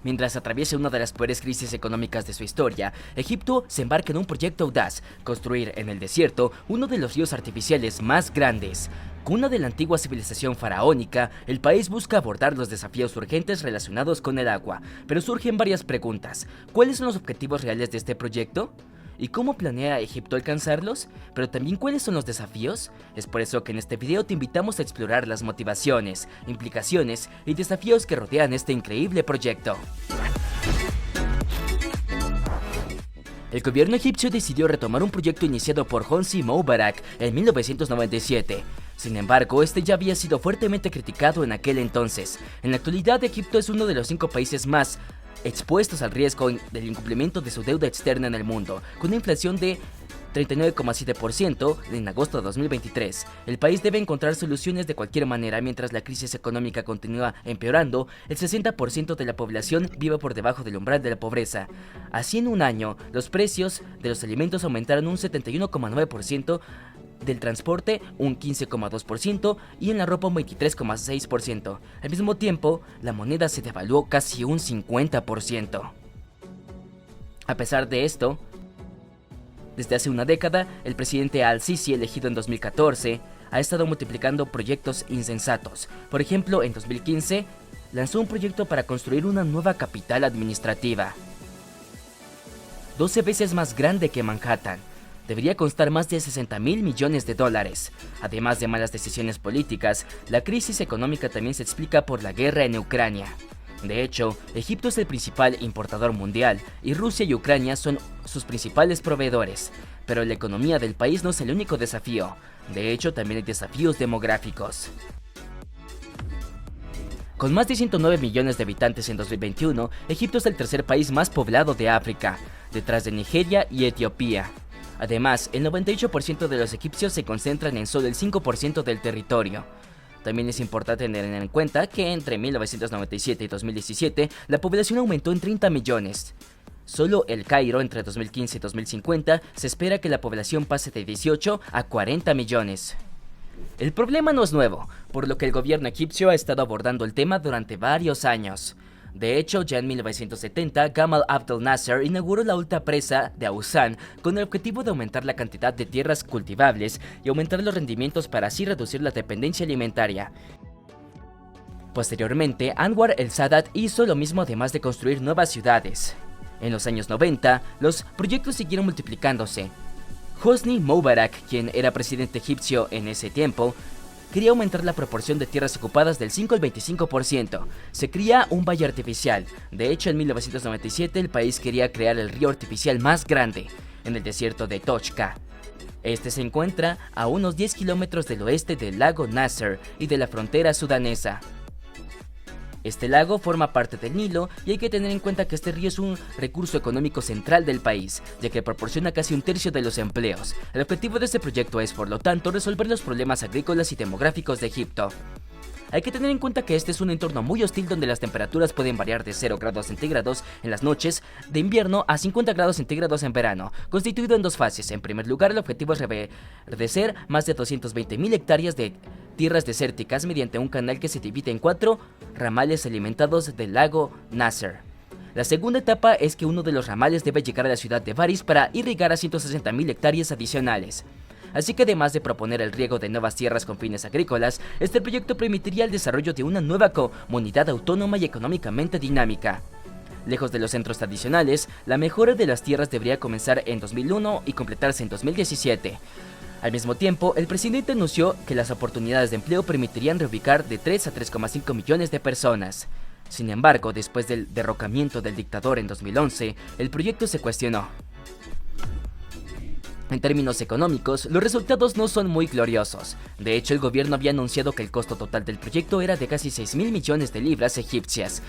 Mientras atraviesa una de las peores crisis económicas de su historia, Egipto se embarca en un proyecto audaz: construir en el desierto uno de los ríos artificiales más grandes. Cuna de la antigua civilización faraónica, el país busca abordar los desafíos urgentes relacionados con el agua, pero surgen varias preguntas. ¿Cuáles son los objetivos reales de este proyecto? ¿Y cómo planea Egipto alcanzarlos? Pero también, ¿cuáles son los desafíos? Es por eso que en este video te invitamos a explorar las motivaciones, implicaciones y desafíos que rodean este increíble proyecto. El gobierno egipcio decidió retomar un proyecto iniciado por Hosni Moubarak en 1997. Sin embargo, este ya había sido fuertemente criticado en aquel entonces. En la actualidad, Egipto es uno de los 5 países más expuestos al riesgo del incumplimiento de su deuda externa en el mundo, con una inflación de 39,7% en agosto de 2023. El país debe encontrar soluciones de cualquier manera. Mientras la crisis económica continúa empeorando, el 60% de la población vive por debajo del umbral de la pobreza. Así, en un año, los precios de los alimentos aumentaron un 71,9%, del transporte un 15,2% y en la ropa un 23,6%. Al mismo tiempo, la moneda se devaluó casi un 50%. A pesar de esto, desde hace una década, el presidente Al-Sisi, elegido en 2014, ha estado multiplicando proyectos insensatos. Por ejemplo, en 2015, lanzó un proyecto para construir una nueva capital administrativa, 12 veces más grande que Manhattan. Debería costar más de $60.000 millones. Además de malas decisiones políticas, la crisis económica también se explica por la guerra en Ucrania. De hecho, Egipto es el principal importador mundial y Rusia y Ucrania son sus principales proveedores. Pero la economía del país no es el único desafío. De hecho, también hay desafíos demográficos. Con más de 109 millones de habitantes en 2021, Egipto es el tercer país más poblado de África, detrás de Nigeria y Etiopía. Además, el 98% de los egipcios se concentran en solo el 5% del territorio. También es importante tener en cuenta que entre 1997 y 2017 la población aumentó en 30 millones. Solo El Cairo, entre 2015 y 2050, se espera que la población pase de 18 a 40 millones. El problema no es nuevo, por lo que el gobierno egipcio ha estado abordando el tema durante varios años. De hecho, ya en 1970, Gamal Abdel Nasser inauguró la alta presa de Auzán con el objetivo de aumentar la cantidad de tierras cultivables y aumentar los rendimientos para así reducir la dependencia alimentaria. Posteriormente, Anwar el Sadat hizo lo mismo, además de construir nuevas ciudades. En los años 90, los proyectos siguieron multiplicándose. Hosni Moubarak, quien era presidente egipcio en ese tiempo, quería aumentar la proporción de tierras ocupadas del 5 al 25%. Se cría un valle artificial. De hecho, en 1997 el país quería crear el río artificial más grande, en el desierto de Tochka. Este se encuentra a unos 10 kilómetros del oeste del lago Nasser y de la frontera sudanesa. Este lago forma parte del Nilo y hay que tener en cuenta que este río es un recurso económico central del país, ya que proporciona casi un tercio de los empleos. El objetivo de este proyecto es, por lo tanto, resolver los problemas agrícolas y demográficos de Egipto. Hay que tener en cuenta que este es un entorno muy hostil donde las temperaturas pueden variar de 0 grados centígrados en las noches de invierno a 50 grados centígrados en verano, constituido en 2 fases. En primer lugar, el objetivo es reverdecer más de 220.000 hectáreas de tierras desérticas mediante un canal que se divide en 4 ramales alimentados del lago Nasser. La segunda etapa es que uno de los ramales debe llegar a la ciudad de Baris para irrigar a 160.000 hectáreas adicionales. Así que, además de proponer el riego de nuevas tierras con fines agrícolas, este proyecto permitiría el desarrollo de una nueva comunidad autónoma y económicamente dinámica. Lejos de los centros tradicionales, la mejora de las tierras debería comenzar en 2001 y completarse en 2017. Al mismo tiempo, el presidente anunció que las oportunidades de empleo permitirían reubicar de 3 a 3,5 millones de personas. Sin embargo, después del derrocamiento del dictador en 2011, el proyecto se cuestionó. En términos económicos, los resultados no son muy gloriosos. De hecho, el gobierno había anunciado que el costo total del proyecto era de casi 6.000 millones de libras egipcias,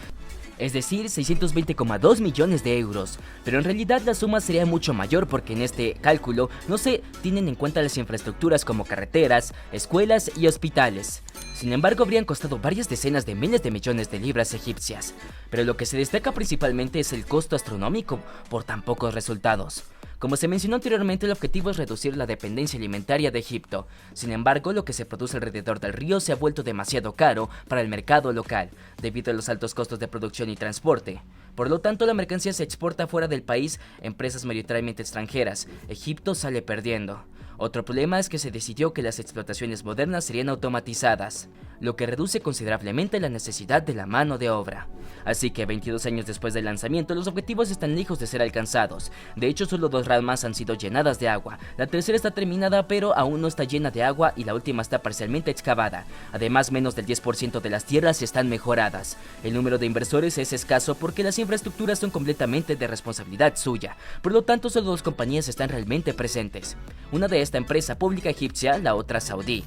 es decir, 620,2 millones de euros, pero en realidad la suma sería mucho mayor porque en este cálculo no se tienen en cuenta las infraestructuras como carreteras, escuelas y hospitales. Sin embargo, habrían costado varias decenas de miles de millones de libras egipcias, pero lo que se destaca principalmente es el costo astronómico por tan pocos resultados. Como se mencionó anteriormente, el objetivo es reducir la dependencia alimentaria de Egipto. Sin embargo, lo que se produce alrededor del río se ha vuelto demasiado caro para el mercado local, debido a los altos costos de producción y transporte. Por lo tanto, la mercancía se exporta fuera del país a empresas mayoritariamente extranjeras. Egipto sale perdiendo. Otro problema es que se decidió que las explotaciones modernas serían automatizadas, lo que reduce considerablemente la necesidad de la mano de obra. Así que 22 años después del lanzamiento, los objetivos están lejos de ser alcanzados. De hecho, solo 2 ramas han sido llenadas de agua. La tercera está terminada, pero aún no está llena de agua, y la última está parcialmente excavada. Además, menos del 10% de las tierras están mejoradas. El número de inversores es escaso porque las infraestructuras son completamente de responsabilidad suya. Por lo tanto, solo 2 compañías están realmente presentes. Una de esta empresa pública egipcia, la otra saudí.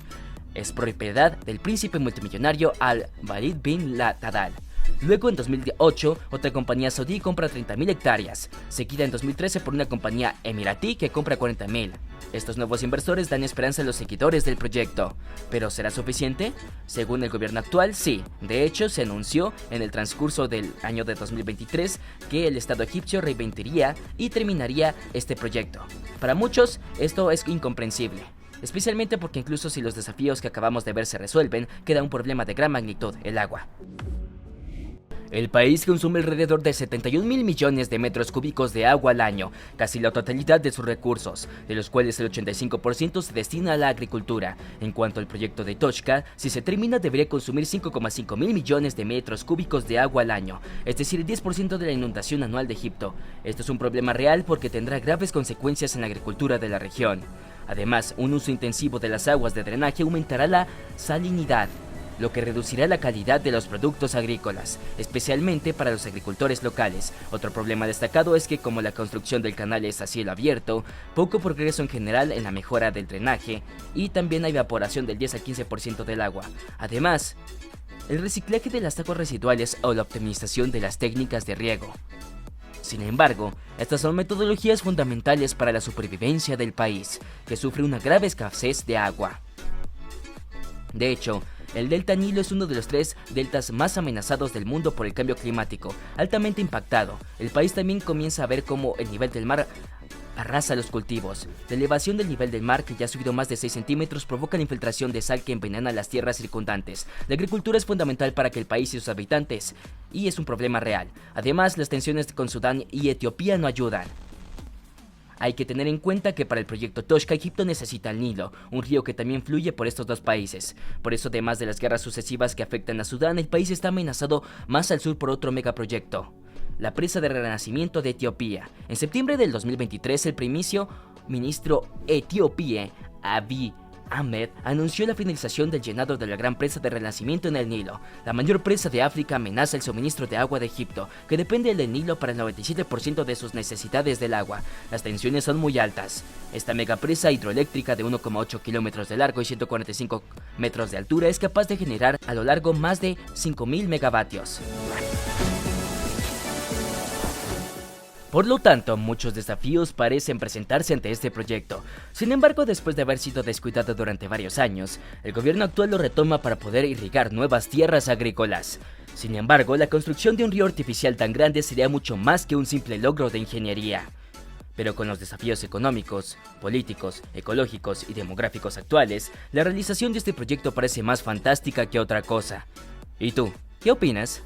Es propiedad del príncipe multimillonario Al-Walid bin Talal. Luego, en 2008, otra compañía saudí compra 30.000 hectáreas, seguida en 2013 por una compañía emiratí que compra 40.000. Estos nuevos inversores dan esperanza a los seguidores del proyecto. ¿Pero será suficiente? Según el gobierno actual, sí. De hecho, se anunció en el transcurso del año de 2023 que el Estado egipcio reinventiría y terminaría este proyecto. Para muchos, esto es incomprensible, especialmente porque incluso si los desafíos que acabamos de ver se resuelven, queda un problema de gran magnitud: el agua. El país consume alrededor de 71.000 millones de metros cúbicos de agua al año, casi la totalidad de sus recursos, de los cuales el 85% se destina a la agricultura. En cuanto al proyecto de Toshka, si se termina debería consumir 5,5 mil millones de metros cúbicos de agua al año, es decir, el 10% de la inundación anual de Egipto. Esto es un problema real porque tendrá graves consecuencias en la agricultura de la región. Además, un uso intensivo de las aguas de drenaje aumentará la salinidad, lo que reducirá la calidad de los productos agrícolas, especialmente para los agricultores locales. Otro problema destacado es que, como la construcción del canal es a cielo abierto, poco progreso en general en la mejora del drenaje, y también hay evaporación del 10 al 15% del agua. Además, el reciclaje de las aguas residuales o la optimización de las técnicas de riego. Sin embargo, estas son metodologías fundamentales para la supervivencia del país, que sufre una grave escasez de agua. De hecho, el delta Nilo es uno de los 3 deltas más amenazados del mundo por el cambio climático, altamente impactado. El país también comienza a ver cómo el nivel del mar arrasa los cultivos. La elevación del nivel del mar, que ya ha subido más de 6 centímetros, provoca la infiltración de sal que envenena las tierras circundantes. La agricultura es fundamental para que el país y sus habitantes, y es un problema real. Además, las tensiones con Sudán y Etiopía no ayudan. Hay que tener en cuenta que para el proyecto Toshka, Egipto necesita el Nilo, un río que también fluye por estos 2 países. Por eso, además de las guerras sucesivas que afectan a Sudán, el país está amenazado más al sur por otro megaproyecto: la presa de renacimiento de Etiopía. En septiembre del 2023, el primer ministro etíope, Abiy Ahmed, anunció la finalización del llenado de la gran presa de renacimiento en el Nilo. La mayor presa de África amenaza el suministro de agua de Egipto, que depende del Nilo para el 97% de sus necesidades del agua. Las tensiones son muy altas. Esta megapresa hidroeléctrica de 1,8 kilómetros de largo y 145 metros de altura es capaz de generar a lo largo más de 5.000 megavatios. Por lo tanto, muchos desafíos parecen presentarse ante este proyecto. Sin embargo, después de haber sido descuidado durante varios años, el gobierno actual lo retoma para poder irrigar nuevas tierras agrícolas. Sin embargo, la construcción de un río artificial tan grande sería mucho más que un simple logro de ingeniería. Pero con los desafíos económicos, políticos, ecológicos y demográficos actuales, la realización de este proyecto parece más fantástica que otra cosa. ¿Y tú? ¿Qué opinas?